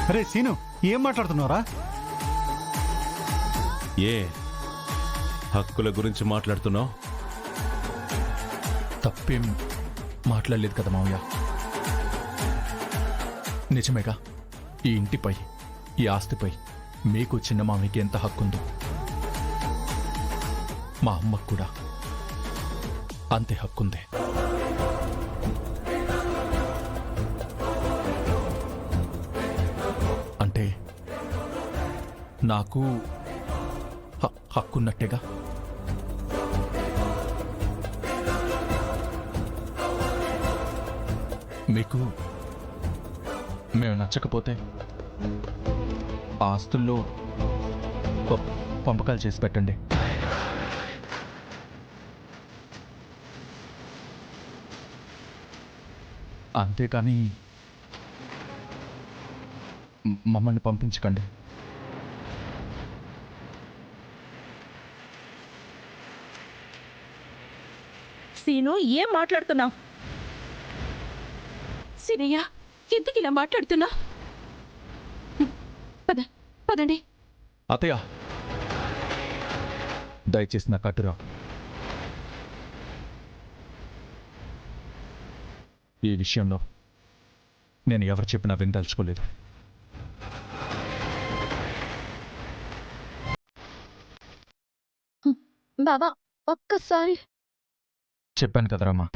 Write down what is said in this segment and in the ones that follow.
అరే సీను, ఏం మాట్లాడుతున్నావురా? ఏ హక్కుల గురించి మాట్లాడుతున్నావు? తప్పేం మాట్లాడలేదు కదా మావయ్య. నిజమేగా, ఈ ఇంటిపై, ఈ ఆస్తిపై మీకు చిన్న మామయ్యకి ఎంత హక్కుందో మా అమ్మకు కూడా అంతే హక్కుంది. అంటే నాకు హక్కున్నట్టేగా. మీకు మేము నచ్చకపోతే ఆస్తుల్లో పంపకాలు చేసి పెట్టండి. అంతేకాని మమ్మల్ని పంపించకండి. సీను, ఏం మాట్లాడుతున్నావు? సీనయ్య, ఎందుకు ఇలా మాట్లాడుతున్నా? పదండి. అత్తయ్య, దయచేసి నా కట్టురా. ఈ విషయంలో నేను ఎవరు చెప్పినా వినదలుచుకోలేదు. బావా, ఒక్కసారి చెప్పాను కదరమ్మా.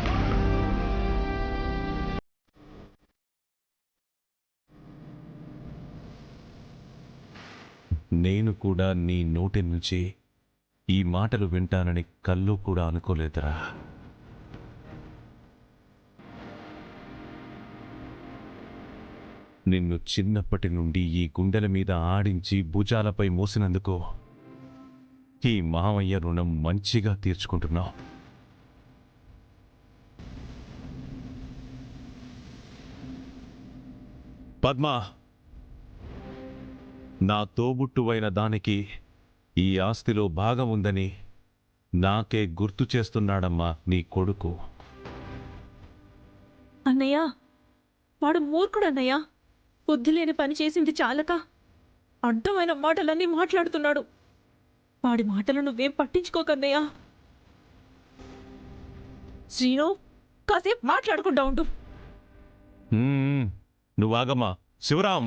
నేను కూడా నీ నోటి నుంచి ఈ మాటలు వింటానని కళ్ళు కూడా అనుకోలేదురా. నిన్ను చిన్నప్పటి నుండి ఈ గుండెల మీద ఆడించి భుజాలపై మోసినందుకు ఈ మామయ్య రుణం మంచిగా తీర్చుకుంటున్నావు. పద్మా, నా తోబుట్టువైన దానికి ఈ ఆస్తిలో భాగం ఉందని నాకే గుర్తు చేస్తున్నాడమ్మా నీ కొడుకు. అన్నయ్య, వాడు మూర్ఖుడు అన్నయ్య. బుద్ధి లేని పని చేసింది చాలక అడ్డమైన మాటలన్నీ మాట్లాడుతున్నాడు. వాడి మాటలు నువ్వేం పట్టించుకోకన్నయ్యా. శ్రీను, కాసేపు మాట్లాడుకుంటా ఉండు. నువ్వాగమ్మా. శివరాం,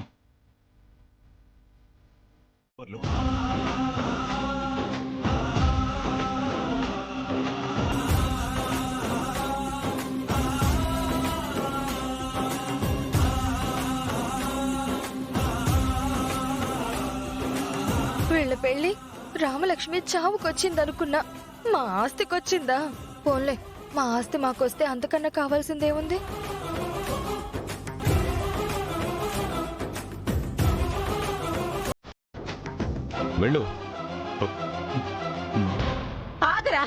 వీళ్ళ పెళ్లి రామలక్ష్మి చావుకొచ్చిందనుకున్నా, మా ఆస్తికొచ్చిందా? పోన్లే, మా ఆస్తి మాకొస్తే అంతకన్నా కావాల్సిందేముంది? వెళ్ళు. ఆగరా.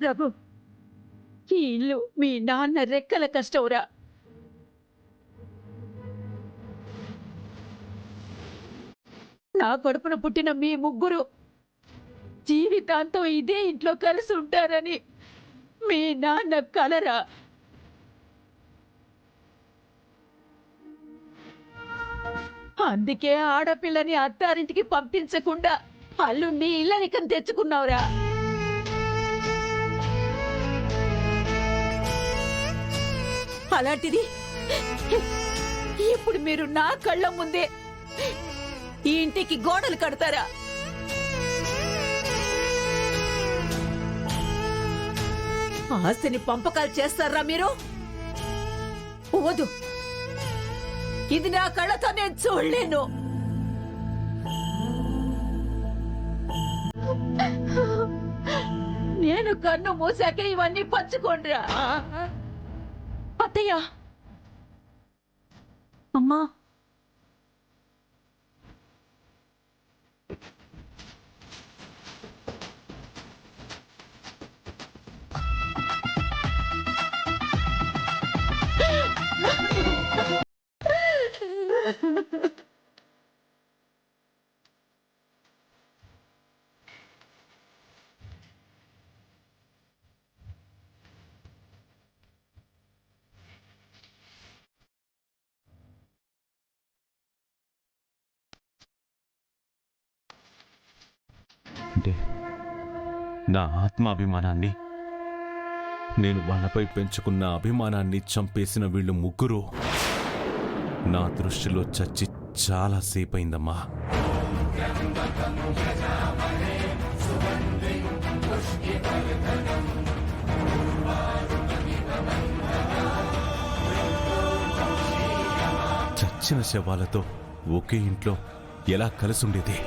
రఘు, ఈ ఇల్లు మీ నాన్న రెక్కల కష్టంరా. నా కడుపున పుట్టిన మీ ముగ్గురు జీవితాంతం ఇదే ఇంట్లో కలిసి ఉంటారని మీ నాన్న కలరా? అందుకే ఆడపిల్లని అత్తారింటికి పంపించకుండా అల్లుణ్ణి ఇల్లనికం తెచ్చుకున్నావురా. అలాంటిది ఇప్పుడు మీరు నా కళ్ళ ముందే ఈ ఇంటికి గోడలు కడతారా? ఆస్తిని పంపకాలు చేస్తారా మీరు? వద్దు, ఇది నా కళ్ళతో నేను చూడలేను. నేను కన్ను మూసాక ఇవన్నీ పంచుకోండిరా. అత్తయ్య, అమ్మా, అంటే నా ఆత్మాభిమానాన్ని, నేను వాళ్ళపై పెంచుకున్న అభిమానాన్ని చంపేసిన వీళ్ళు ముగ్గురు నా దృష్టిలో చచ్చి చాలాసేపయిందమ్మా. చచ్చిన శవాలతో ఒకే ఇంట్లో ఎలా కలిసుండేది?